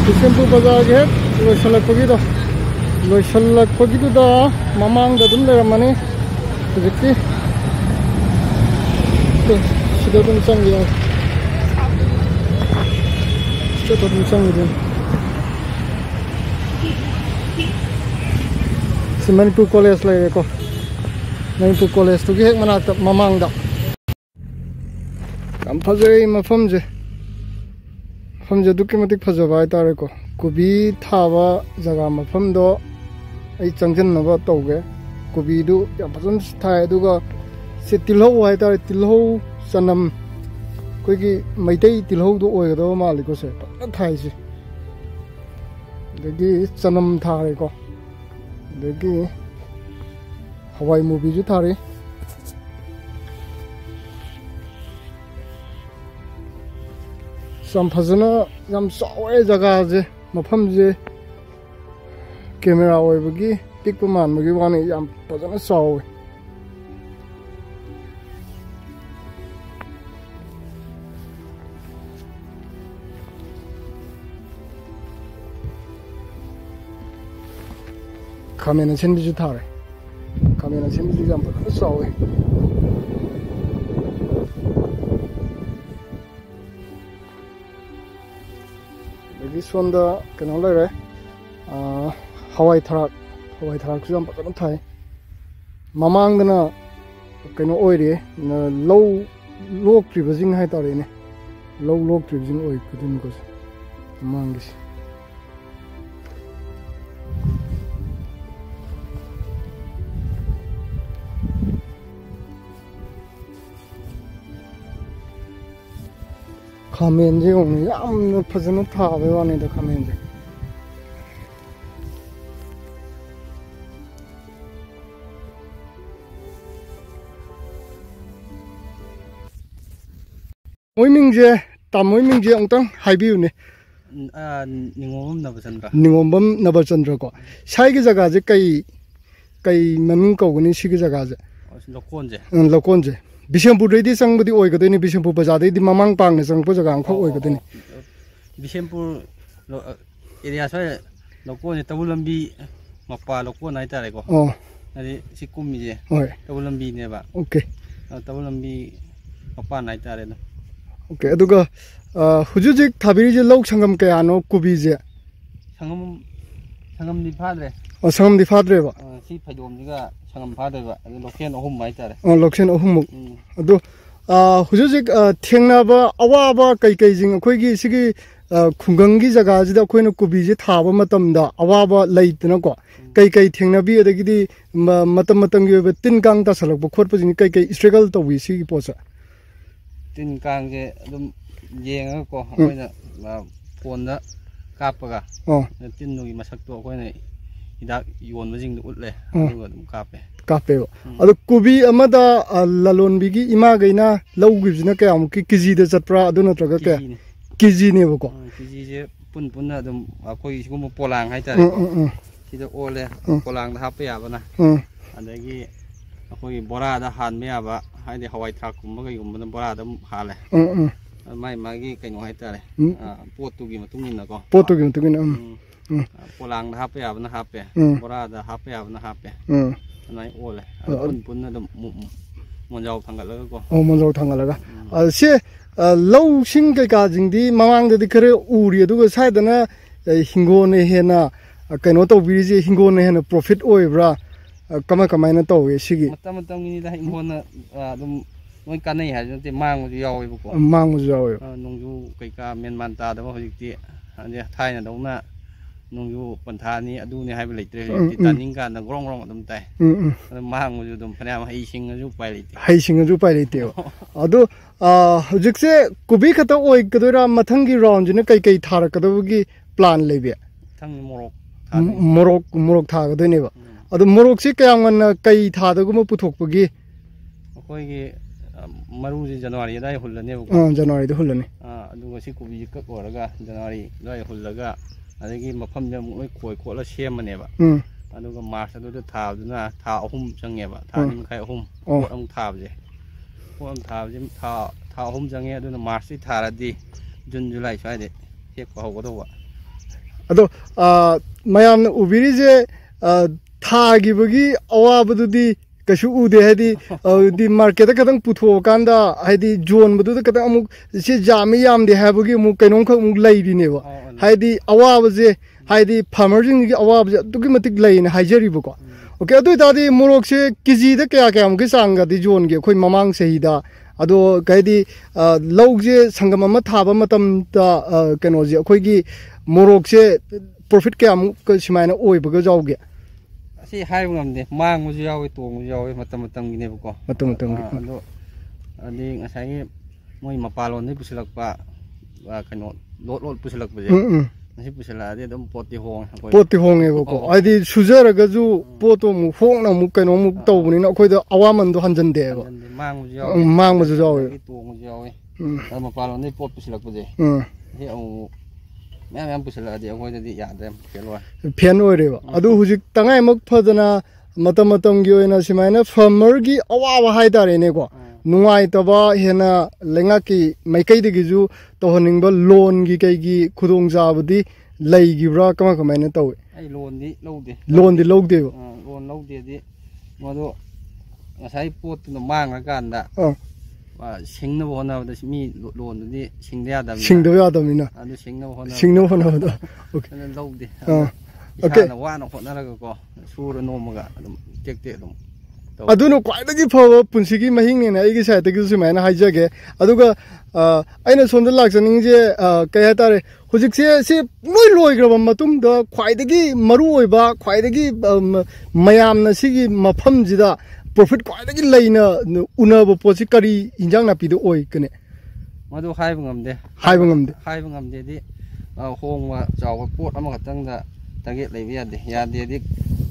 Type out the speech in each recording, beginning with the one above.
Bisenpur Bazaar ge loisalakpagido loisalakpagiduda mamangda dum leramani hujikti sida dum changi sida dum changi Manipur College lai ko Manipur College tu ge hek manakta mamangda kam phajai mafam je mafam duki matik phajaba tare ko kubi thaba jaga mafam do ai changjan naba tawge kubi du yam phajam thai aduga se tilho hai tare tilho sanam koi gi maitai tilho do oi do mali ko se thai si degi sanam thare ko degi hawai movie ju thare Sam phazana yam sawe jaga je mafam je camera oi bagi pikpa man bagi wani yam phazana sawe Kamena chen bi ju thare kamena chen bi ju yam phazana sawe This one the canal re Hawaii Tharak jam patana thai mamang na kaino oire na low lok tribajing hai tare ne low lok tribajing oi kudin ko mangis Kamen je ong yam phajana thabe wani da kamen je moiming je ta moiming je ongtang haibiu ne ningombam nabachandra ko sai ge jaga je kai maming ko gni si ge jaga je lokon je Bisenpur di sang budi oi gadeni Bisenpur Bazaar di mamang pang ne sang jaga ang khok oi gadeni Bisenpur area sai lokon ne tabulambi mapa lokon ai tare ko ari sikumi je tabulambi ne ba okay tabulambi mapa nai tare no okay aduga hujujik thabiri je lok sangam kaya no kubi je sangam di phadre sangam di phadre ba si phadom diga sangam phadre ba loken ohum mai tare loken ohum adu hujujik thengna ba awa ba kai kai jing khoi gi sigi khungang gi jaga ji da khoi no kubi je thaba matam da awa ba leitna ko kai kai thengna bi adagi di matam matam gi ba tin kang ta salak ba khot pa jing kai kai struggle to wi sigi posa tin kang je dum yenga ko akoina phone da kapaga tin no gi masak to akoina hidak yon majing du utle aduga dum kape adu kubi amada lalon bigi ima gaina law gibjina ka am ki kg da chatpra adu natraga ka kg ne ba ko kg je pun na dum akoi sigum polang hai tare sida ole polang da hapya ya bana adagi akoi bora da han me ya ba haide hawai thak kum ga yum na bora da hale mai magi kaino hai tare potu gi matungin na ko potu gi matungin polang da hapya bana hapya bora da hapya bana hapya nai ole pun na dum monjau thangalaga ko monjau thangalaga se low sing kai ka jingdi mamang da dikhare uri aduga saidana hingone hena kaino to biri je hingone hena profit oibra kama na to we sigi matam ni da hingona dum noi kanai ha jante mang ju yawi ko mang ju yawi nongju kai ka menman ta da hojikti ane thaina dawna nongju panthani adu ni haiba leitre taning ka na grong adum tai mang ju dum phana hai sing ju pai leite adu hojikse kubi khata oi kadura mathangi round jina kai thara kadabugi plan lebe thang morok tha gadene ba adu morok si kayang man kai tha da gum puthokpagi akoi gi maru ji January da hullane ba January da hullane adu si kubi ka koraga January da hullaga adagi mafam da mu koi khotla semane ba aduga March adu da thabduna tha ahum change ba tha nim khai ahum am thabje tha ahum change aduna March si tharadi June July sai de hek ko hogo do ba ꯑꯗꯣ ꯃꯌꯥꯝꯅ ꯎꯕꯤꯔꯤꯁꯦ ꯊꯥꯒꯤꯕꯒꯤ ꯑꯋꯥꯕꯗꯨꯗꯤ ꯀꯩꯁꯨ ꯎꯗꯦ ꯍꯥꯏꯗꯤ ꯃꯥꯔꯀꯦꯠꯇ ꯈꯤꯇꯪ ꯄꯨꯊꯣꯛꯑꯀꯥꯟꯗ ꯍꯥꯏꯗꯤ ꯌꯣꯟꯕꯗꯨꯗ ꯈꯤꯇꯪ ꯑꯃꯨꯛ ꯁꯤ ꯌꯥꯝꯃꯤ ꯌꯥꯝꯗꯦ ꯍꯥꯏꯕꯒꯤ ꯑꯃꯨꯛ ꯀꯩꯅꯣꯝꯈꯛ ꯑꯃꯨꯛ ꯂꯩꯔꯤꯅꯦꯕ ꯍꯥꯏꯗꯤ ꯑꯋꯥꯕꯁꯦ ꯍꯥꯏꯗꯤ ꯐꯥꯔꯃꯔꯁꯤꯡꯒꯤ ꯑꯋꯥꯕꯁꯦ ꯑꯗꯨꯛꯀꯤ ꯃꯇꯤꯛ ꯂꯩꯅ ꯍꯥꯏꯖꯔꯤꯕꯀꯣ ओके अदु तादी मोरक से केजी द क्या क्या हम के सांगदी जोन गे कोई ममांग सहीदा अदो कहदी लौजे संगम अमा थाबा मतम ता कनोजे अखोइगी मोरक से प्रॉफिट क्या हम सिमाइना ओइबगा जाओगे असि हाइब ngamde मांगमु यावे तोंगु यावे मतम मतम गिनेबको मतम मतम अदो अदि ngasai moi mapalon ni pusilakpa kano lot lot pusilakpa je Nasi pusala dia dom poti hong e boko adi sujara gaju poto mu hong na mu kaino mu tau ni na khoi da awaman do hanjan de ba mang mu jaw to mu jaw ma palo nei pot pusala ku je he au mem pusala di khoi da di ya de fen oi re ba adu hujik tangai mak phadana matam matam gi oina simaina farmer gi awa hai da re ne ko nungai taba hena lenga ki maikai de gi ju to honing ba loan gi kai gi khudong jabudi lei gi bra kama kama na taw ai loan di laude loan laude di modo ngasai pot no mang ra kan da sing na bona da mi loan di sing da ya da mina adu sing na bona da okay laude okay na wa na hona ra ko sura no maga adum tek tek adum अदुनो क्वाइदगी फव पुंसिगी महिंग ने आइगी side तगी सुमाइना हाइजगे अदुगा आइना सोंद लाक्सनिंग जे कय हातारे हुजिक से लोय लोयग्रब मतुंग the क्वाइदगी मरु ओइबा क्वाइदगी मयामना सिगी मफम जिदा profit क्वाइदगी लैना उनब पोसि करी इंजांग ना पिदो ओइ कने मदु HYBE ngamde di hongwa chawa pot ama katang da target leibi yade di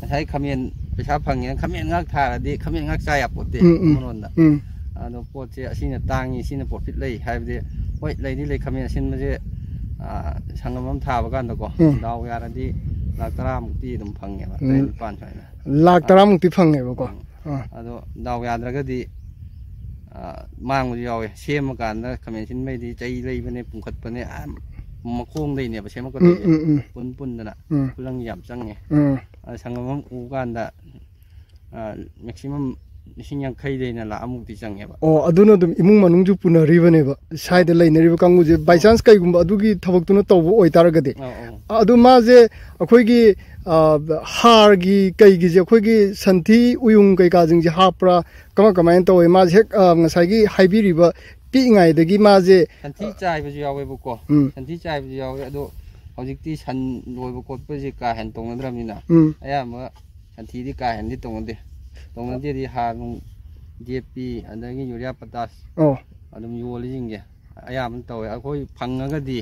sai khamen पैसा फंगे खमेन ngak थारदि खमेन ngak चाया पोते मनोंदा आनो पोचे असिना तांगी सिना प्रॉफिट लै हाइबदि होय लैदि लै खमेन सिनमजे संगमम थाबा कांदको दाव यारदि लाख 30 मुक्ति दम फंगेबा 5 साइना लाख 30 मुक्ति फंगेबको आदो दाव याद्रगदि मांगु यावे सेम कांदा खमेन सिनमैदि चै लैबने पुंखतपने मखोंग दैनेबा सेमकदि पुन पुनदना खुलंग याम चंगे संगमम उगांदा मैक्सिमम लिसिंग यांखै दैना ला अमुक्ति चंगेबा ओ अदुनो दुम इमुंग मनुंग जु पुनरिबनेबा साइड लैनरिबा कांगु जे बाय चांस कैगुम अदुगी थबक्तुनो तौबो ओइतारगदि अदु माजे अखोइगी हारगी कैगी जे अखोइगी संथि उयुंग कैका जिंग जे हाप्रा कमा कमाइन तौय माजे हेक ngसाइगी हाइबिरिबा पिंगाइदगी माजे संथि चाइबजु यावेबको संथि चाइबजु यावे अदु हौजिकती सन लोइबो कोटपजे का हेन तोंगद्रमिना अयामा संथीदी का हेनदि तोंगदि हानु जेपी अदगी यूरिया पोटास अदुम योलिजिंगे अयाम तौय अखोय फंगगदि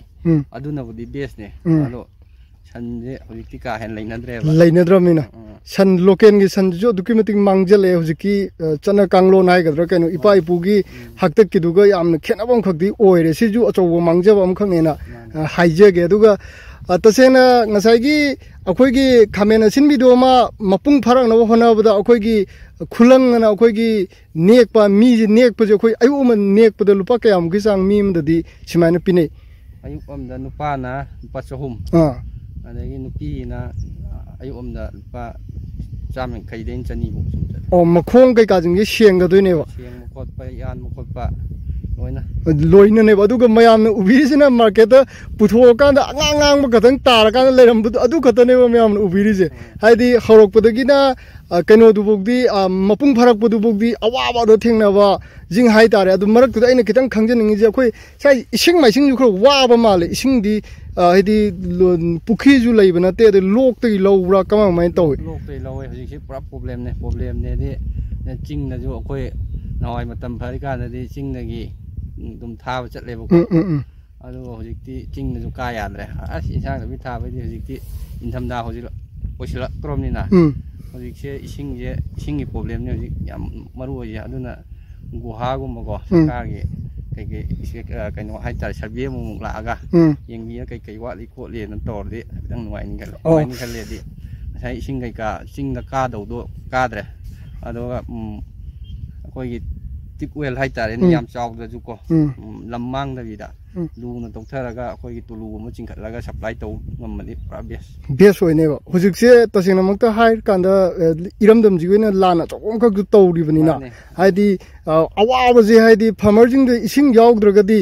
अदुनबुदि बेसने अदो संजे हौजिकती का हेन लैनद्रमिना सन लोकेन गी सन जो दुकी मतिक मांगजले हौजिकी चना कांगलो नायगद्र कैनो इपा इपुगी हक्तक किदुगा यामन खेनाबम खक्दि ओइरे सिजु अचौबो मांगजबम खंगनेना हाइजेगे दुगा तसेना ngसाइगी अखोइगी खामेन सिनबिदो मा मपुंग फरक नबो होनाबदा अखोइगी खुलंगना अखोइगी नेकपा मी नेकपजे अखोइ अयुम नेकपदा लुपा कयाम गी सांग मीमददि सिमाइना पिने अयुमदा नुपाना नुपा चहुम अदगी नुपीना अयुमदा लुपा चामें खैदेन चनीबो ओ मखोंग कै काजिंगे शेंगदोइनेबा शेंग खोटपा यान खोटपा लोइना ने अदुगा मयाम उबिरिसिना मार्केट पुथोकांदा अंगांग गथं तारकांदा लेरमबु अदु खतनेबा मयाम उबिरिसे हाइदि हरकपदगिना कैनो दुबुगदि मपुंग फरकपदुबुगदि अवाबा दो थेंनाबा जिंग हाइ तारे अदु मरकतुदा आइना खितंग खंजनिंगि अखोइ साइ इसिंग माइसिंग जु खरो वाबा माले इसिंगदि हाइदि पुखि जु लैबा नते अदु लोकतै लौब्रा कमा माइ तौय लोकतै लौय हजिसि पुरा प्रॉब्लम ने दि चिंगना जु अखोइ नवाइ मतम फरिकानदि चिंगनगी दुम थाब चलेबको अदु हजिकती चिंगना जु का याद्रे अस इंसांग बि थाबदि हजिकती इंथमदा हजिक ओइसला क्रमनिना हजिकसे इसिंगी प्रॉब्लम ने हजिक याम मरु ओइ अदुना गुहागुमको सरकारगी कैनो हाइतार सर्वे मुक लागा येंगी कई वाली खोले न तोरदि खितंग नुवाइन खलेदि sai इसिंग कैका चिंगदा कादौदो काद्रे अदुगा अखोइगी ꯇꯤꯞ ꯋꯦꯜ ꯍꯥꯏꯇꯥꯔꯦꯅꯦ ꯌꯥꯝ ꯆꯥꯎꯗ꯭ꯔꯁꯨꯀꯣ ꯂꯝ ꯃꯥꯡꯗꯕꯤꯗ ꯂꯨꯅ ꯇꯧꯊꯔꯒ ꯑꯩꯈꯣꯏꯒꯤ ꯇꯨꯂꯨꯒꯨꯝꯕ ꯆꯤꯡꯈꯠꯂꯒ ꯁꯄ꯭ꯂꯥꯏ ꯇꯧ ꯉꯝꯃꯗꯤ ꯄꯨꯔꯥ ꯕꯦꯁ ꯑꯣꯏꯅꯦꯕ ꯍꯧꯖꯤꯛꯁꯦ ꯇꯁꯦꯡꯅꯃꯛꯇ ꯍꯥꯏꯔꯀꯥꯟꯗ ꯏꯔꯝꯗꯝꯁꯤꯒꯤ ꯑꯣꯏꯅ ꯂꯥꯟ ꯑꯆꯧꯕ ꯑꯃꯈꯛꯁꯨ ꯇꯧꯔꯤꯕꯅꯤꯅ ꯍꯥꯏꯗꯤ ꯑꯋꯥꯕꯁꯦ ꯍꯥꯏꯗꯤ ꯐꯥꯔꯃꯔꯁꯤꯡꯗ ꯏꯁꯤꯡ ꯌꯥꯎꯗ꯭ꯔꯒꯗꯤ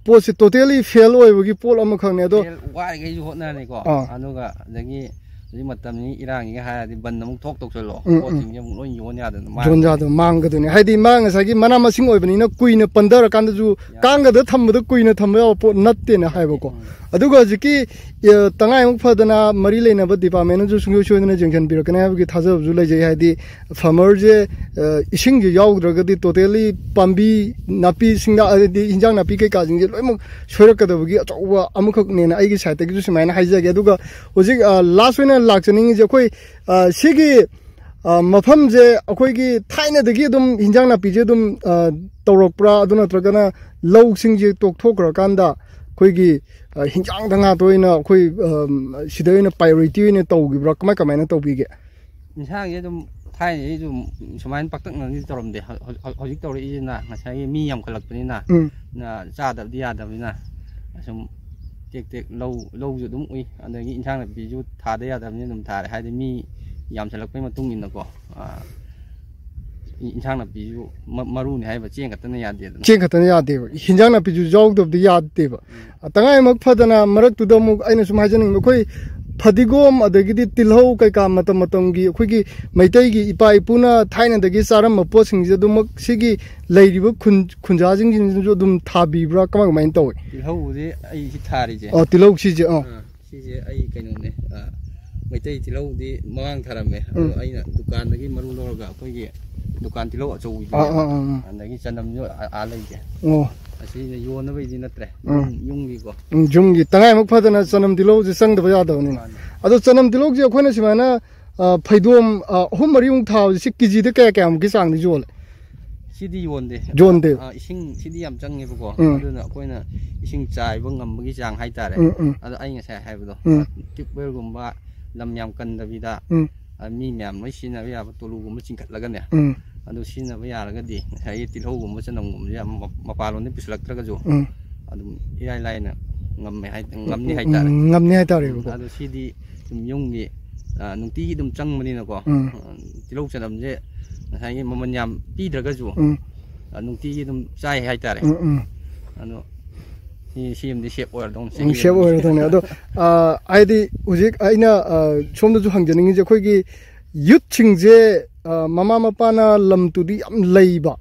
ꯄꯣꯠꯁꯦ ꯇꯣꯇꯦꯂꯤ ꯐꯦꯜ ꯑꯣꯏꯕꯒꯤ ꯄꯣꯠ ꯑꯃꯈꯛꯅꯦ ꯑꯗꯣ ꯋꯥꯔꯤꯈꯩꯁꯨ ꯍꯣꯠꯅꯔꯅꯤꯀꯣ ꯑꯗꯨꯒ ꯑꯗꯒꯤ hꯧꯖꯤꯛ ꯃꯇꯝนี้ꯏꯔꯥꯡꯒꯤꯒ ꯍꯥꯏꯔꯗꯤ ꯕꯟ ꯑꯃꯨꯛ ꯇꯧꯁꯜꯂꯣ ꯄꯣꯠꯁꯤꯡꯁꯦ ꯑꯃꯨꯛ ꯂꯣꯏ ꯌꯣꯟ ꯌꯥꯗꯅ ꯃꯥꯡꯒꯗꯣꯏꯅꯤ ꯍꯥꯏꯗꯤ ꯃꯥ ꯉꯁꯥꯏꯒꯤ ꯃꯅꯥ ꯃꯁꯤꯡ ꯑꯣꯏꯕꯅꯤꯅ ꯀꯨꯏꯅ ꯄꯟꯊꯔꯀꯥꯟꯗꯁꯨ ꯀꯥꯡꯒꯗ ꯊꯝꯕꯗ ꯀꯨꯏꯅ ꯊꯝꯕ ꯌꯥꯕ ꯄꯣꯠ ꯅꯠꯇꯦꯅ ꯍꯥꯏꯕꯀꯣ ꯑꯗꯨꯒ ꯍꯧꯖꯤꯛꯀꯤ ꯇꯉꯥꯏꯃꯨꯛ ꯐꯗꯅ ꯃꯔꯤ ꯂꯩꯅꯕ ꯗꯤꯄꯥꯔꯠꯃꯦꯟꯅꯁꯨ ꯁꯨꯡꯁꯣꯏ ꯁꯣꯏꯗꯅ ꯌꯦꯡꯁꯤꯟꯕꯤꯔꯛꯀꯅꯤ ꯍꯥꯏꯕꯒꯤ ꯊꯥꯖꯕꯁꯨ ꯂꯩꯖꯩ ꯍꯥꯏꯗꯤ ꯐꯥꯔꯃꯔꯁꯦ ꯏꯁꯤꯡꯁꯦ ꯌꯥꯎꯗ꯭ꯔꯒꯗꯤ ꯇꯣꯇꯦꯂꯤ ꯄꯥꯝꯕꯤ ꯅꯥꯄꯤꯁꯤꯡꯗ ꯍꯥꯏꯗꯤ ꯍꯤꯟꯖꯥꯡ ꯅꯥꯄꯤ ꯀꯩꯀꯥꯁꯤꯡꯁꯦ ꯂꯣꯏꯅꯃꯛ ꯁꯣꯏꯔꯛꯀꯗꯕꯒꯤ ꯑꯆꯧꯕ ꯑꯃꯈꯛꯅꯦꯅ ꯑꯩꯒꯤ ꯁꯥꯏꯠꯇꯒꯤꯁꯨ ꯁꯨꯃꯥꯏꯅ ꯍꯥꯏꯖꯒꯦ ꯑꯗꯨꯒ ꯍꯧꯖꯤꯛ ꯂꯥꯁ ꯑꯣꯏꯅ ꯂꯥꯛꯆꯅꯤꯡꯉꯤꯁꯦ ꯑꯩꯈꯣꯏ ꯁꯤꯒꯤ ꯃꯐꯝꯁꯦ ꯑꯩꯈꯣꯏꯒꯤ ꯊꯥꯏꯅꯗꯒꯤ ꯑꯗꯨꯝ ꯍꯤꯟꯖꯥꯡ ꯅꯥꯄꯤꯁꯦ ꯑꯗꯨꯝ ꯇꯧꯔꯛꯄ꯭ꯔꯥ ꯑꯗꯨ ꯅꯠꯇ꯭ꯔꯒꯅ ꯂꯧꯁꯤꯡꯁꯦ ꯇꯣꯛꯊꯣꯛꯈ꯭ꯔꯀꯥꯟꯗ ꯑꯩꯈꯣꯏꯒꯤ ꯍꯤꯟꯖꯥꯡꯗ ꯉꯥꯛꯇ ꯑꯣꯏꯅ ꯑꯩꯈꯣꯏ ꯁꯤꯗ ꯑꯣꯏꯅ ꯄ꯭ꯔꯥꯏꯌꯣꯔꯤꯇꯤ ꯑꯣꯏꯅ ꯇꯧꯈꯤꯕ꯭ꯔꯥ ꯀꯃꯥꯏꯅ ꯇꯧꯕꯤꯒꯦ ꯏꯟꯁꯥꯡꯁꯦ ꯑꯗꯨꯝ ꯊꯥꯏꯅꯗꯤ ꯑꯗꯨꯝ ꯁꯨꯃꯥꯏꯅ ꯄꯥꯛꯇꯛꯅꯅꯗꯤ ꯇꯧꯔꯝꯗꯦ ꯍꯧꯖꯤꯛ ꯇꯧꯔꯛꯏꯁꯤꯅ ꯉꯁꯥꯏꯒꯤ ꯃꯤ ꯌꯥꯝꯈꯠꯂꯛꯄꯅꯤꯅ ꯆꯥꯗꯕꯗꯤ ꯌꯥꯗꯕꯅꯤ나 ꯁꯨꯝ ꯇꯦꯛ ꯇꯦꯛ ꯂꯧꯁꯨ ꯑꯗꯨꯝ ꯎꯏ ꯑꯗꯒꯤ ꯏꯟꯁꯥꯡ ꯅꯥꯄꯤꯁꯨ ꯊꯥꯗ ꯌꯥꯗꯕꯅꯤꯅ ꯑꯗꯨꯝ ꯊꯥꯔꯦ ꯍꯥꯏꯗꯤ ꯃꯤ ꯌꯥꯝꯁꯜꯂꯛꯄꯩ ꯃꯇꯨꯡ ꯏꯟꯅꯀꯣ ꯏꯟꯁꯥꯡ ꯅꯥꯄꯤꯁꯨ ꯃꯔꯨꯅꯤ ꯍꯥꯏꯕ ꯆꯦꯡ ꯈꯛꯇꯅ ꯌꯥꯗꯦꯗꯅ ꯆꯦꯡ ꯈꯛꯇꯅ ꯌꯥꯗꯦꯕ ꯍꯤꯟꯖꯥꯡ ꯅꯥꯄꯤꯁꯨ ꯌꯥꯎꯗꯕꯗꯤ ꯌꯥꯗꯦꯕ ꯇꯉꯥꯏꯃꯛ ꯐꯗꯅ ꯃꯔꯛꯇꯨꯗ ꯑꯃꯨꯛ ꯑꯩꯅ ꯁꯨꯝ ꯍꯥꯏꯖꯅꯤꯡꯕ ꯑꯩꯈꯣꯏ ꯐꯗꯤꯒꯣꯝ ꯑꯗꯒꯤꯗꯤ ꯇꯤꯜꯍꯧ ꯀꯩꯀꯥ ꯃꯇꯝꯒꯤ ꯑꯩꯈꯣꯏꯒꯤ ꯃꯩꯇꯩꯒꯤ ꯏꯄꯥ ꯏꯄꯨꯅ ꯊꯥꯏꯅꯗꯒꯤ ꯆꯥꯔꯝꯕ ꯄꯣꯠꯁꯤꯡꯁꯦ ꯑꯗꯨꯃꯛ ꯁꯤꯒꯤ ꯂꯩꯔꯤꯕ ꯈꯨꯟꯖꯥꯁꯤꯡꯁꯤꯁꯨ ꯑꯗꯨꯝ ꯊꯥꯕꯤꯕ꯭ꯔꯥꯀꯃꯥꯏꯅ ꯇꯧꯋꯤ ꯇꯤꯜꯍꯧꯗꯤ ꯑꯩ ꯁꯤ ꯊꯥꯔꯤꯁꯦ ꯇꯤꯜꯍꯧ ꯁꯤꯁꯦ ꯁꯤꯁꯦ ꯑꯩ ꯀꯩꯅꯣꯅꯦ ꯃꯩꯇꯩ ꯇꯤꯜꯍꯧꯗꯤ ꯃꯃꯥꯡ ꯊꯥꯔꯝꯃꯦ ꯑꯗꯣ ꯑꯩꯅ ꯗꯨꯀꯥꯟꯗꯒꯤ ꯃꯔꯨ ꯂꯧꯔꯒ ꯑꯩꯈꯣꯏꯒꯤ ꯗꯨꯀꯥꯟ ꯇꯤꯜꯍꯧ ꯑꯆꯧꯕꯤꯗꯨ ꯑꯗꯒꯤ ꯆꯅꯝꯁꯨ ꯂꯩꯁꯦ ꯑꯁꯤꯅ ꯌꯣꯟꯅꯕꯩꯗꯤ ꯅꯠꯇ꯭ꯔꯦ ꯌꯨꯝꯒꯤꯀꯣ ꯌꯨꯝꯒꯤ ꯇꯉꯥꯏꯃꯛ ꯐꯗꯅ ꯆꯅꯝ ꯇꯤꯜꯍꯧꯁꯦ ꯆꯪꯗꯕ ꯌꯥꯗꯕꯅꯤꯅ ꯑꯗꯣ ꯆꯅꯝ ꯇꯤꯜꯍꯧꯁꯦ ꯑꯩꯈꯣꯏꯅ ꯁꯨꯃꯥꯏꯅ ꯐꯩꯗꯣꯝ 3-4ꯃꯨꯛ ꯊꯥꯕꯁꯦ ꯁꯤ ꯀꯦꯖꯤꯗ ꯀꯌꯥꯃꯨꯛꯀꯤ ꯆꯥꯡꯗꯤ ꯌꯣꯜꯂꯦ ꯁꯤꯗꯤ ꯌꯣꯟꯗꯦ ꯏꯁꯤꯡ ꯁꯤꯗꯤ ꯌꯥꯝ ꯆꯪꯉꯦꯕꯀꯣ ꯑꯗꯨꯅ ꯑꯩꯈꯣꯏꯅ ꯏꯁꯤꯡ ꯆꯥꯏꯕ ꯉꯝꯕꯒꯤ ꯆꯥꯡ ꯍꯥꯏꯇꯥꯔꯦ ꯑꯗꯣ ꯑꯩ ꯉꯁꯥꯏ ꯍꯥꯏꯕꯗꯣ ꯇ꯭ꯌꯨꯕꯋꯦꯜꯒꯨꯝꯕ ꯂꯝ ꯌꯥꯝ ꯀꯟꯗꯕꯤꯗ ꯃꯤ ꯃꯌꯥꯝ ꯂꯣꯏ ꯁꯤꯖꯤꯟꯅꯕ ꯌꯥꯕ ꯇꯨꯂꯨꯒꯨꯝꯕ ꯆꯤꯡꯈꯠꯂꯒꯅꯦ ꯑꯗꯨ ꯁꯤꯖꯤꯟꯅꯕ ꯌꯥꯔꯒꯗꯤ ꯉꯁꯥꯏꯒꯤ ꯇꯤꯜꯍꯧꯒꯨꯝꯕ ꯆꯅꯝꯒꯨꯝꯕꯁꯦ ꯃꯄꯥꯟꯂꯣꯝꯗ ꯄꯨꯁꯤꯜꯂꯛꯇ꯭ꯔꯒꯁꯨ ꯑꯗꯨꯝ ꯏꯔꯥꯏ ꯂꯥꯏꯅ ꯉꯝꯅꯤ ꯍꯥꯏꯇꯥꯔꯦ ꯑꯗꯣ ꯁꯤꯗꯤ ꯁꯨꯝ ꯌꯨꯝꯒꯤ ꯅꯨꯡꯇꯤꯒꯤ ꯑꯗꯨꯝ ꯆꯪꯕꯅꯤꯅꯀꯣ ꯇꯤꯜꯍꯧ ꯆꯅꯝꯁꯦ ꯉꯁꯥꯏꯒꯤ ꯃꯃꯜ ꯌꯥꯝ ꯄꯤꯗ꯭ꯔꯒꯁꯨ ꯅꯨꯡꯇꯤꯒꯤ ꯑꯗꯨꯝ ꯆꯥꯏ ꯍꯥꯏꯇꯥꯔꯦ ꯑꯗꯣ ꯁꯤ ꯑꯃꯗꯤ ꯁꯦꯞ ꯑꯣꯏꯔꯗꯧꯅꯦ ꯑꯗꯣ ꯍꯥꯏꯗꯤ ꯍꯧꯖꯤꯛ ꯑꯩꯅ ꯁꯣꯝꯗꯁꯨ ꯍꯪꯖꯅꯤꯡꯉꯤꯁꯦ ꯑꯩꯈꯣꯏꯒꯤ ꯌꯨꯠꯁꯤꯡꯁꯦ ꯃꯃꯥ ꯃꯄꯥꯅ ꯂꯝꯇꯨꯗꯤ ꯌꯥꯝ ꯂꯩꯕ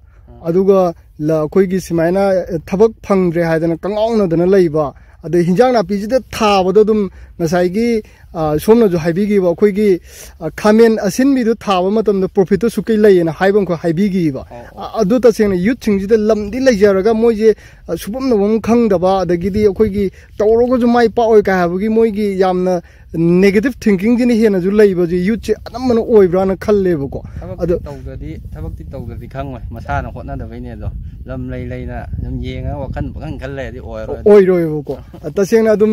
ꯑꯗꯨꯒ ꯑꯩꯈꯣꯏꯒꯤ ꯁꯨꯃꯥꯏꯅ ꯊꯕꯛ ꯐꯪꯗ꯭ꯔꯦ ꯍꯥꯏꯗꯅ ꯀꯪꯉꯥꯎꯅꯗꯅ ꯂꯩꯕ ꯑꯗꯩ ꯍꯤꯟꯖꯥꯡ ꯅꯥꯄꯤꯁꯤꯗ ꯊꯥꯕꯗ ꯑꯗꯨꯝ ꯉꯁꯥꯏꯒꯤ ꯁꯣꯝꯅꯁꯨ ꯍꯥꯏꯕꯤꯈꯤꯕ ꯑꯩꯈꯣꯏꯒꯤ ꯈꯥꯃꯦꯟ ꯑꯁꯤꯟꯕꯤꯗꯨ ꯊꯥꯕ ꯃꯇꯝꯗ ꯄ꯭ꯔꯣꯐꯤꯠꯇꯨ ꯁꯨꯛꯀꯩ ꯂꯩꯌꯦꯅ ꯍꯥꯏꯕ ꯑꯃꯈꯛ ꯍꯥꯏꯕꯤꯈꯤꯕ ꯑꯗꯨ ꯇꯁꯦꯡꯅ ꯌꯨꯠꯁꯤꯡꯁꯤꯗ ꯂꯝꯗꯤ ꯂꯩꯖꯔꯒ ꯃꯣꯏꯁꯦ ꯁꯨꯐꯝ ꯅꯣꯐꯝ ꯈꯪꯗꯕ ꯑꯗꯒꯤꯗꯤ ꯑꯩꯈꯣꯏꯒꯤ ꯇꯧꯔꯒꯁꯨ ꯃꯥꯏ ꯄꯥꯛꯑꯣꯏ ꯀꯥꯏ ꯍꯥꯏꯕꯒꯤ ꯃꯣꯏꯒꯤ ꯌꯥꯝꯅ ꯅꯦꯒꯦꯇꯤቭ ꯊꯤꯡꯀꯤꯡꯁꯤꯅ ꯍꯦꯟꯅꯁꯨ ꯂꯩꯕꯁꯦ ꯌꯨꯠꯁꯦ ꯑꯅꯝꯕꯅ ꯑꯣꯏꯕ꯭ꯔꯥꯅ ꯈꯜꯂꯦꯕꯀꯣ ꯑꯗꯣ ꯊꯕꯛꯇꯤ ꯇꯧꯗ꯭ꯔꯗꯤ ꯈꯪꯉꯣꯏ ꯃꯁꯥꯅ ꯍꯣꯠꯅꯗꯕꯩꯅꯦ ꯑꯗꯣ ꯂꯝ ꯂꯩꯅ ꯑꯗꯨꯝ ꯌꯦꯡꯉꯒ ꯋꯥꯈꯜ ꯄꯪꯈꯟ ꯈꯜ ꯂꯩꯔꯗꯤ ꯑꯣꯏꯔꯣꯏꯕꯀꯣ ꯇꯁꯦꯡꯅ ꯑꯗꯨꯝ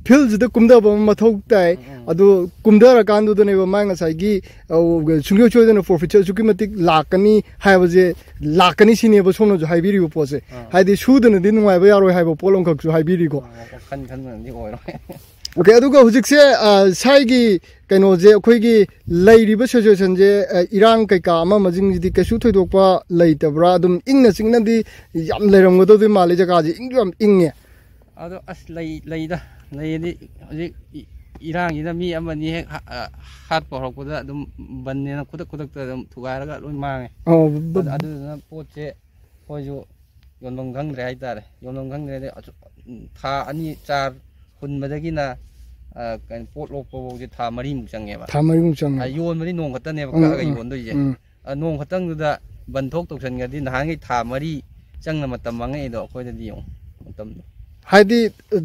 ꯐꯤꯜꯁꯤꯗ ꯀꯨꯝꯊꯕ ꯑꯃ ꯃꯊꯧ ꯇꯥꯏ ꯑꯗꯨ ꯀꯨꯝꯊꯔꯀꯥꯟꯗꯨꯗꯅꯦꯕ ꯃꯥ ꯉꯁꯥꯏꯒꯤ ꯁꯨꯡꯁꯣꯏ ꯁꯣꯏꯗꯅ ꯄ꯭ꯔꯣꯐꯤꯠꯁꯦ ꯑꯁꯨꯛꯀꯤ ꯃꯇꯤꯛ ꯂꯥꯛꯀꯅꯤ ꯍꯥꯏꯕꯁꯦ ꯂꯥꯛꯀꯅꯤ ꯁꯤꯅꯦꯕ ꯁꯣꯝꯅꯁꯨ ꯍꯥꯏꯕꯤꯔꯤꯕ ꯄꯣꯠꯁꯦ ꯍꯥꯏꯗꯤ ꯁꯨꯗꯅꯗꯤ ꯅꯨꯡꯉꯥꯏꯕ ꯌꯥꯔꯣꯏ ꯍꯥꯏꯕ ꯄꯣꯠ ꯑꯃꯈꯛꯁꯨ ꯍꯥꯏꯕꯤꯔꯤꯀꯣ ꯋꯥꯈꯜ ꯈꯟꯕꯅꯗꯤ ꯑꯣꯏꯔꯣꯏ ꯑꯣꯀꯦ ꯑꯗꯨꯒ ꯍꯧꯖꯤꯛꯁꯦ ꯁꯥꯏꯒꯤ ꯀꯩꯅꯣꯁꯦ ꯑꯩꯈꯣꯏꯒꯤ ꯂꯩꯔꯤꯕ ꯁꯤꯆꯨꯋꯦꯁꯟꯁꯦ ꯏꯔꯥꯡ ꯀꯩꯀꯥ ꯑꯃꯁꯤꯡꯁꯤꯗꯤ ꯀꯩꯁꯨ ꯊꯣꯏꯗꯣꯛꯄ ꯂꯩꯇꯕ꯭ꯔꯥ ꯑꯗꯨꯝ ꯏꯪꯅ ꯆꯤꯛꯅꯗꯤ ꯌꯥꯝ ꯂꯩꯔꯝꯒꯗꯧꯗꯤ ꯃꯥꯜꯂꯤ ꯖꯒꯥꯁꯦ ꯏꯪꯁꯨ ꯌꯥꯝ ꯏꯪꯉꯦ ꯑꯗꯣ ꯑꯁ ꯂꯩꯌꯦꯗꯤ ꯍꯧꯖꯤꯛ ꯏꯔꯥꯡꯁꯤꯗ ꯃꯤ ꯑꯃꯅꯤ ꯍꯦꯛ ꯍꯥꯠꯄ ꯍꯧꯔꯛꯄꯗ ꯑꯗꯨꯝ ꯕꯟꯅꯦꯅ ꯈꯨꯗꯛꯇ ꯑꯗꯨꯝ ꯊꯨꯒꯥꯏꯔꯒ ꯂꯣꯏ ꯃꯥꯡꯉꯦ ꯑꯗꯨꯗꯨꯅ ꯄꯣꯠꯁꯦ ꯑꯩꯈꯣꯏꯁꯨ ꯌꯣꯟꯐꯝ ꯈꯪꯗ꯭ꯔꯦ ꯍꯥꯏꯇꯥꯔꯦ ꯌꯣꯟꯐꯝ ꯈꯪꯗ꯭ꯔꯦ ꯊꯥ 2 ꯆꯥꯔ ꯍꯨꯟꯕꯗꯒꯤꯅ ꯄꯣꯠ ꯂꯣꯛꯄ ꯐꯥꯎꯁꯦ ꯊꯥ 4ꯃꯨꯛ ꯆꯪꯉꯦꯕ ꯌꯣꯟꯕꯗꯤ ꯅꯣꯡ ꯈꯛꯇꯅꯦꯕ ꯀꯛꯑꯒ ꯌꯣꯟꯗꯣꯏꯁꯦ ꯅꯣꯡ ꯈꯛꯇꯪꯗꯨꯗ ꯕꯟ ꯊꯣꯛ ꯇꯧꯁꯟꯈ꯭ꯔꯗꯤ ꯅꯍꯥꯟꯒꯩ ꯊꯥ 4 ꯆꯪꯅ ꯃꯇꯝ ꯃꯥꯡꯉꯛꯏꯗꯣ ꯑꯩꯈꯣꯏꯗꯗꯤ ꯌꯦꯡꯉꯨ ꯃꯇꯝꯗꯣ ꯍꯥꯏꯗꯤ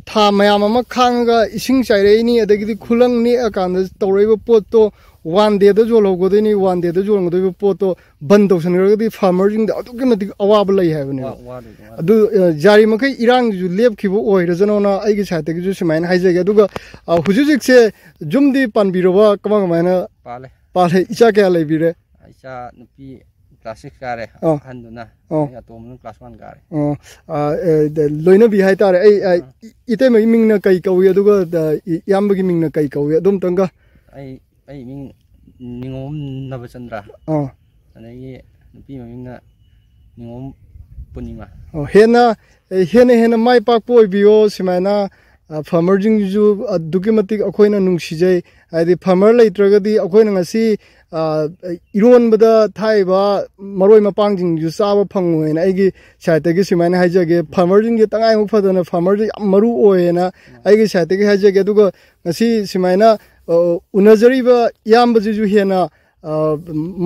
ꯊꯥ ꯃꯌꯥꯝ ꯑꯃ ꯈꯥꯡꯉꯒ ꯏꯁꯤꯡ ꯆꯥꯏꯔꯛꯏꯅꯤ ꯑꯗꯒꯤꯗꯤ ꯈꯨꯂꯪ ꯅꯦꯛꯑꯀꯥꯟꯗ ꯇꯧꯔꯛꯏꯕ ꯄꯣꯠꯇꯣ 1 ꯗꯦꯗ ꯌꯣꯜꯍꯧꯒꯗꯣꯏꯅꯤ 1 ꯗꯦꯗ ꯌꯣꯟꯒꯗꯣꯏꯕ ꯄꯣꯠꯇꯣ ꯕꯟ ꯇꯧꯁꯟꯈ꯭ꯔꯒꯗꯤ ꯐꯥꯔꯃꯔꯁꯤꯡꯗ ꯑꯗꯨꯛꯀꯤ ꯃꯇꯤꯛ ꯑꯋꯥꯕ ꯂꯩ ꯍꯥꯏꯕꯅꯦꯕ ꯑꯗꯨ ꯌꯥꯔꯤꯃꯈꯩ ꯏꯔꯥꯡꯁꯤꯁꯨ ꯂꯦꯞꯈꯤꯕ ꯑꯣꯏꯔꯖꯅꯣꯅ ꯑꯩꯒꯤ ꯁꯥꯏꯠꯇꯒꯤꯁꯨ ꯁꯨꯃꯥꯏꯅ ꯍꯥꯏꯖꯒꯦ ꯑꯗꯨꯒ ꯍꯧꯖꯤꯛꯁꯦ ꯌꯨꯝꯗꯤ ꯄꯥꯟꯕꯤꯔꯕ ꯀꯃꯥꯏꯅ ꯄꯥꯜꯂꯦ ꯏꯆꯥ ꯀꯌꯥ ꯂꯩꯕꯤꯔꯦ ꯏꯆꯥ ꯅꯨꯄꯤ class 6 kare handuna ya tom class 1 kare loina bi hai tare ai ite mai ming na kai kawi aduga yamba gi ming na kai kawi adum tanga ai ming ningom nabachandra anagi nupi ming na ningom punima hena mai pak poi bio simaina farmer jing ju dukimatik akoina nungsijai adi farmer leitragadi akoina ngasi iron bada thaiba maroi mapang jing ju saba phangoi na aigi saite gi simaina haijage farmer jing ge tangai mu phadana farmer ji maru oena aigi saite gi haijage duga ngasi simaina unajari ba yamba ju hena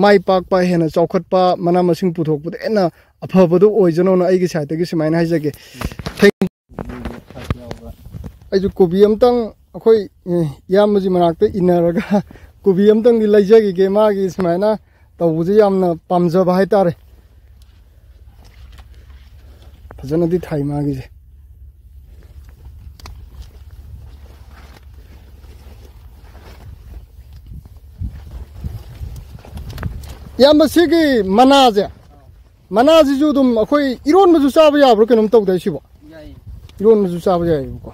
mai pak pa hena chokhat pa mana masing puthok put ena afabadu oijano na aigi saite gi simaina haijage aiju kobi amtang akhoi yamji manakte inaraga kobi amtang di laijagi ge magi smaina tawuji yamna pamjaba haitare phajana di thai magi je yamsigi manaji ju dum akhoi iron maju chaba yabro kenum tawdai sibo yai iron maju chaba yai ko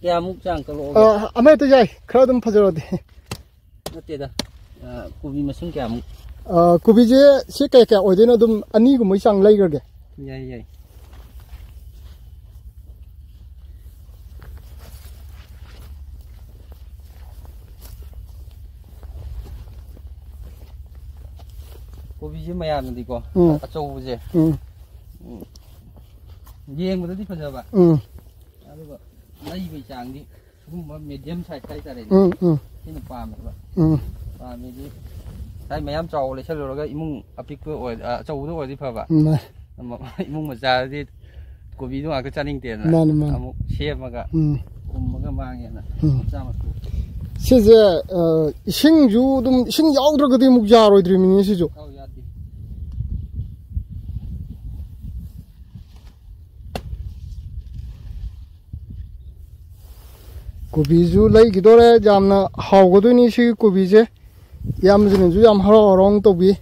ya muk chang ka lo ame to jai khara dum phajaro de nate da kubi masung kya muk kubi je se kai kai oidena dum ani gu moi chang lai gerge yai kubi je mayam ndi ko achou je yeng bada di phajaba aduga lai bai chang di sugum medium size kai tare ni pam ba pam di sai mayam chaw le chalo ga imung apik ko oi chaw do oi di pha ba imung ma cha di kobi do ga chaning te na amuk she ma ga ma ga mang ya na cha ma size ising ju dum ising yaudra ga di muk ja roi dri mini si jo kobi ju lai gidore jamna hawgodo ni si kobi je yam jin ju yam haro rong to bi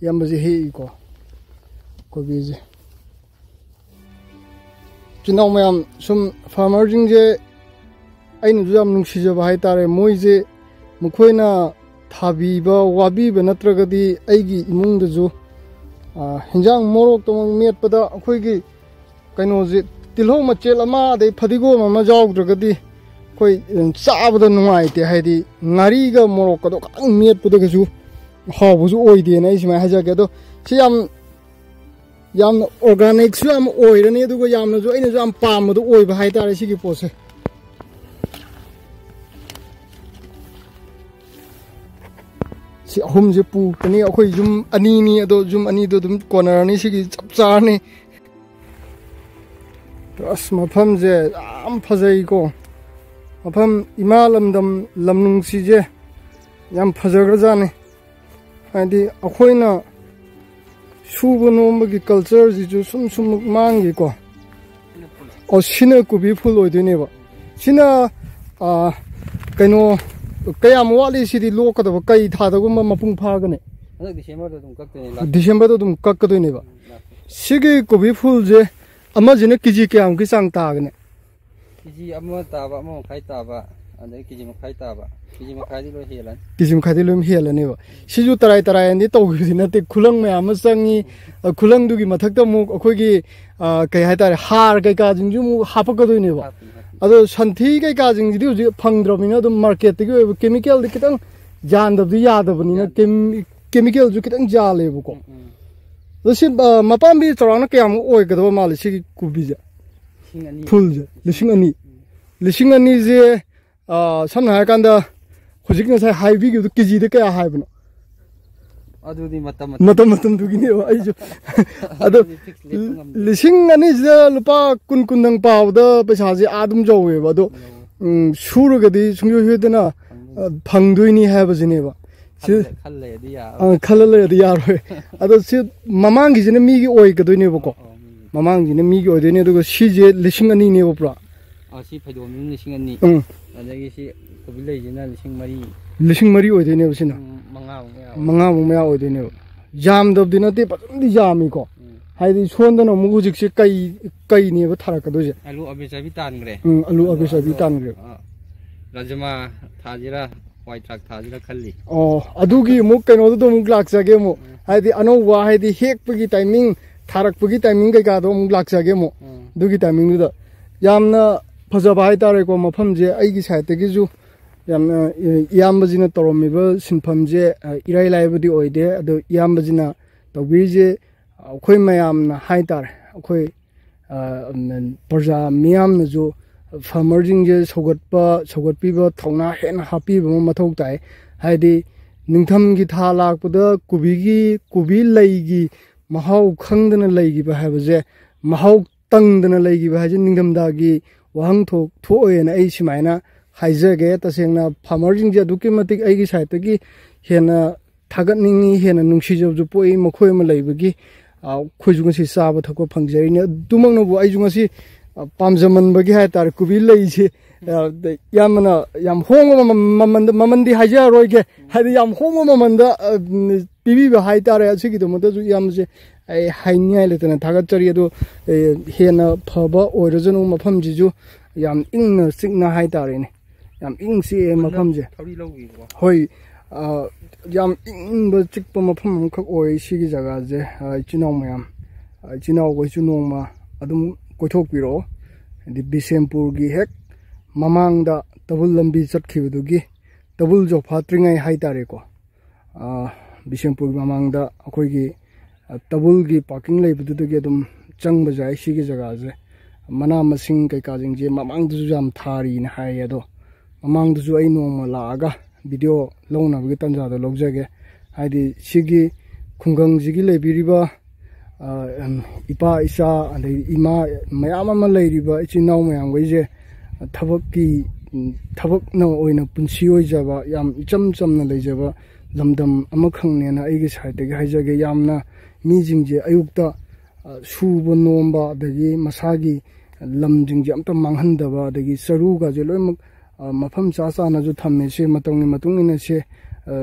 yambaji he ko kobi je chinaw mayam sum farmer jing je ainu jam nungsi je bai tare moi je mukhoina thabi ba wabi ba natragadi aigi imung de ju hinjang morok tomang met pada akhoi gi kaino je tilho machel ama de phadigo ma jawdragadi koi chaabda nungai te haidi ngari ga morok ka do kang met pada ga ju how was oidi na isma haja ke do si yam organic su am oil ne du go yam no jo ina jo am pam do oi ba hai ta si ki pose si hum je pu ni akhoi jum ani ni do jum ani do dum corner ni si ki chap cha ni to asma pham je am phajai ko apham imalam dam lamnung si je yam phajagra ja ne adi akhoina subu nomagi culture ji ju sum mangi ko o sina kubi phul oidine ba sina kaino kayam wali sidi lokada ba kai thada gum mapung pha gane 디셈버도 좀 깎거든요. 시기 고비 풀제 아마지는 기지 깨암 기상 따가네. 기지 아마 따바 뭐 카이 따바 안데 기지 뭐 카이 따바 기지 뭐 카이로 해란. 기지 뭐 카이로 해라네요. 시주 따라이 또기는데 굴렁 매암 상이 굴렁두기 마탁도 뭐 거기 그이 하다래 하르 그까진 좀 하박거든요. 아도 산티 그까진들이 요즘 방드럼이나 좀 마켓에 케미컬 기타 잔답도 야답니나 케미컬 주 기타 잘해보고. 그래서 마밤비 저랑은 그냥 오이거든 말이지 구비자. 풀자. 리싱아니제 선하간다 호직은 사 하이비기도 기지데 그야 하이브노. 아두디 마땀 두기네요. 아이죠. 아도 리싱아니제 루파 꾼꾼당 파우더 배사지 아둠 저웨 아도 슈르가디 중요해드나 방도이니 해버지네바. 칼레디 야로이. 아도 시 마망기지는 미기 오이거든요. 마망기는 미기 오이더니 그 시제 리싱아니네요, 브라. 시 파이도면 리싱아니. 아저기 시 고빌레이지나 리싱마리 오이더니 버시나. 망아봉야 오이더니. 잠덥디나데 빠좀디 잠이고. 하이디 손다는 무구직시 까이니버 타락거든요. 알루 아베사비 딴 그래. 알루 아베사비 딴 그래. 라즈마 타지라 와이트락 타지라 칼리. 아두기 뭐 그노도 뭐 락사게 뭐 하이디 아노와 하이디 핵쁘기 타이밍 타락쁘기 타이밍 그가도 뭐 락사게 뭐 두기 타이밍도 얌나 퍼져봐 하이다래고 뭐 펌제 아이기 사이트기주 얌나 이암버지나 떠롬미버 신펌제 이라이라이브디 오이데 아도 이암버지나 더위제 कोई ma'am high तार कोई प्रजा ma'am जो फार्मर्जिंग जे सौगटपीब थौना हेन हापीब मथौ ताई हाइदि निंगथम की था लाकपद कुबी लैगी महाव खंगदना लैगिबा हाबजे महाव तंगदना लैगिबा हाजे निंगथमदागी वहंग थोएना ऐ सिमाइना हाइजगे तसेंगना फार्मर्जिंग जे दुकी मतिक ऐगी साइतगी हेना थागतनिंगी हेना नुंसिजब पोई मखोय म लैबगी खोजुगसी साब थको फंगजरिने दुमंगनबु आइजुगसी पामजमनबगी हायतार कुबी लैसे यामना याम होंग ममंदी हाइजा रोइगे हाइदि याम Hong ममंदा पिबिबा हायतारे असिगी दमदजु यामसे ai hainai letana thagachari ado hena phaba oirajanu mafam jiju yam ingna sikna haitare ne yam ingsi mafam je hoi yam ingba chikpa mafam khak oi sigi jaga je chinau mayam chinau go chunongma adum koithok piro di Bisempur gi hek mamang da tabul lambi chatkhibudugi tabul jo phatringai haitare ko Bisempur mamang da akhoi gi tabul gi parking leibududagi adum changba jai sigi jaga je mana masing kai ka jing je mamang du jam thari na hai ado mamang du ai nongma laaga video lona bi tanja da logjage haidi sigi khungang jigi leibiriba ipa isa ande ima mayama ma leiriba ichinau mayam goi je thabak na oina punsi oi jaba yam icham cham na leijaba lamdam ama khangne na aigi side ge haijage yamna mi jingje ayukta subo nomba dagi masagi lamjingje amta manghandaba dagi saru ga je loimak mafam cha cha na ju thamme se matungina se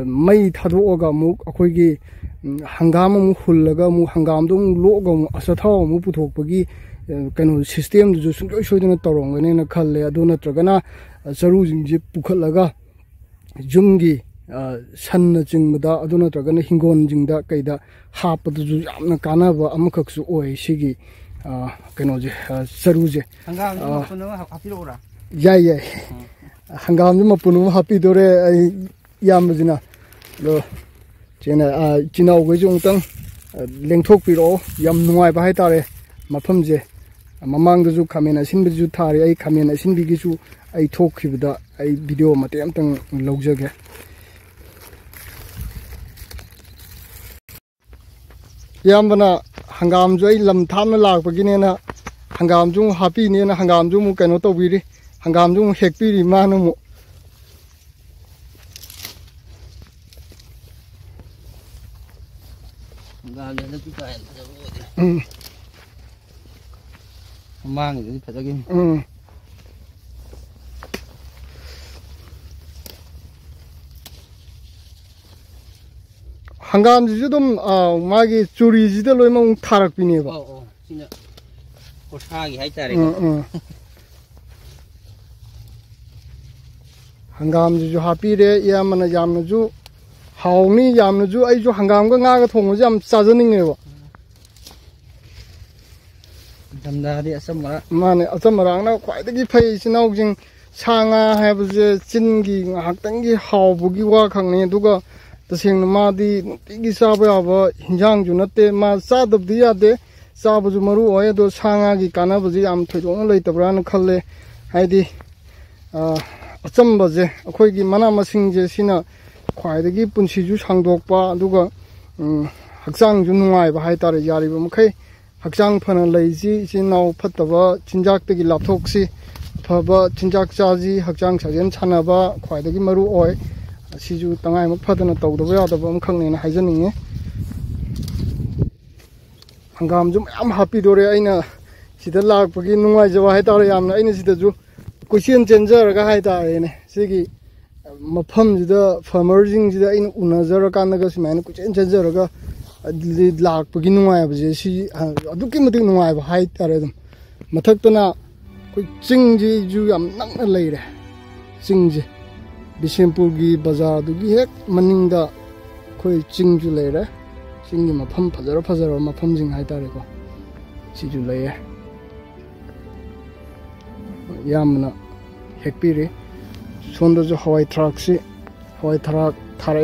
mai thado ga mu akhoi gi hangam mu hullaga mu hangam dong lo ga mu asathaw mu puthokpagi kano system ju sungjoi soidana torong ne na khalle aduna tragana saru jingje pukhallaga jumgi sanna jingda aduna tragana hingon jingda kaida hapadu ju yamna kanaba amakhaksu oi sigi kano je saru je hangam puno hapilora yai hangam ju mapunu happy dore yamjina lo chena chinau go jong tang lengthok piro yam nuai ba hai tare mafam je mamang ju khamena sinbi ju thari ai khamena sinbi gi ju ai thokhibda ai video mate amtang logjage yambana hangam ju ai lam thamna lakpagine na hangam ju happy ne na hangam ju mu kaino tobiri hangam ju hekpiri manu mu mang thì phải cho kim 한감지도 좀 마기 조리지도 로이면 타락비네요. 진짜 고사하기 하이따래. 한감지도 하피래 야만나 얌나주 하오니 얌나주 아이주 한감과 나가 통오지 ям 싸저닝네요. 담다디 아sam마 마네 아sam마랑나 콰이다기 페이시나우징 상아 하이버제 진기 학당기 하오부기 와 강네 누가 तसेंग मादी नुटिगी साबा याबा हिंजांग जु नते मा सादबदि यादे साबजु मरु ओए दो सांगा की कानाबजि याम थोइदों लैतब्रा न खल्ले हाइदि अचम्बजे अखोइगी मना मसिंग जे सिना ख्वाइदगी पुंसिजु सांगदोकपा दुगा हक्सांग जु नुंगाइबा हाइतारे यारिबा मखै हक्सांग फना लैजि सिनाव फत्तबा चिंजाकतगी लापथोक्सि फबा चिंजाक चाजी हक्सांग साजेन छानाबा ख्वाइदगी मरु ओए सिजु तंगाइ मक फदना तौदबा यादबा म खंगनेना हाइजनिंगे हंगाम जु मयाम हापी दोरे आइना सिदा लाकपगी नुंगाइजबा हाइतारे यामना आइना सिदाजु क्वेश्चन चेंजरगा हाइतारेने सिगी मफम जिदा फार्मरजिंग जिदा आइना उनाजर कानगा सिमाइना क्वेश्चन चेंजरगा लाकपगी नुंगाइबजे सि अदुकि मतिक नुंगाइबा हाइतारे दम मथक्तना कोइ चिंगजि जु याम नंगना लैरे चिंगजि बिशेमपुर की बाजार दुगी हेक मनिंगदा कोई चिंगजु लेरे चिंगी मफम फजर मफम जिंग हाइतारेको सिजु लैये यामना हेकपिरे सोंदजु हवाई ट्रक थारे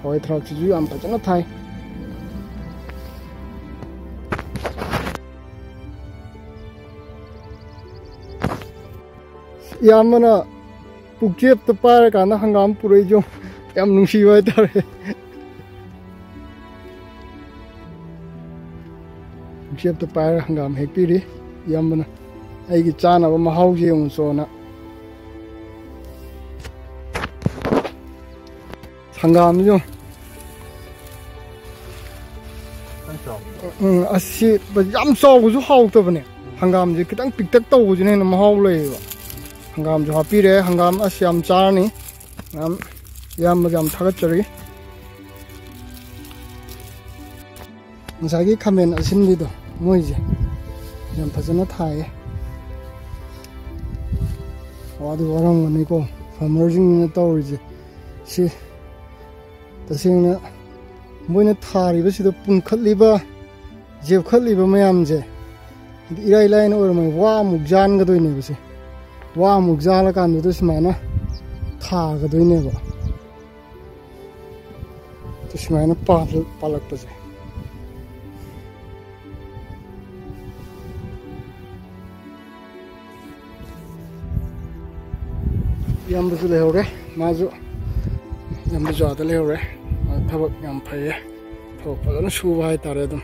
हवाई ट्रक सिजु याम फजना थाई यामना पुक्चेप तो पार काना हंगाम पुरई जो याम नुंसीबा हाइतारे पुक्चेप तो पार हंगाम हेकपिरि यामना आइगी चानाबा महाउ जेउ सोना हंगाम जो असि याम चावबुसु हाउतबने हंगाम जे खितंग पिकटक तौबुजुने महाउ लैबा हंगाम जो हापीरे हंगाम अश्याम चारनी याम थागतचरी ngसागी खामेन असिनबिदो मोइजे याम फजना थाए वादु वरंगनिको फार्मरजिंग ने तौरिजे सि तसेंगना मोइना थारिबसिदो पुनखलिबा जेबखलिबा मयामजे इराइ लाइन ओरमै वा मुगजान गदोइने बसे वा मुगजाला कानदो सिमाइना थागदोइनेबा तो सिमाइना पालकपसे यामबसु लेहौरे माजु यामबसु आदा लेहौरे थबक याम फैये थबक फजन सुबा हाइतारे अदुम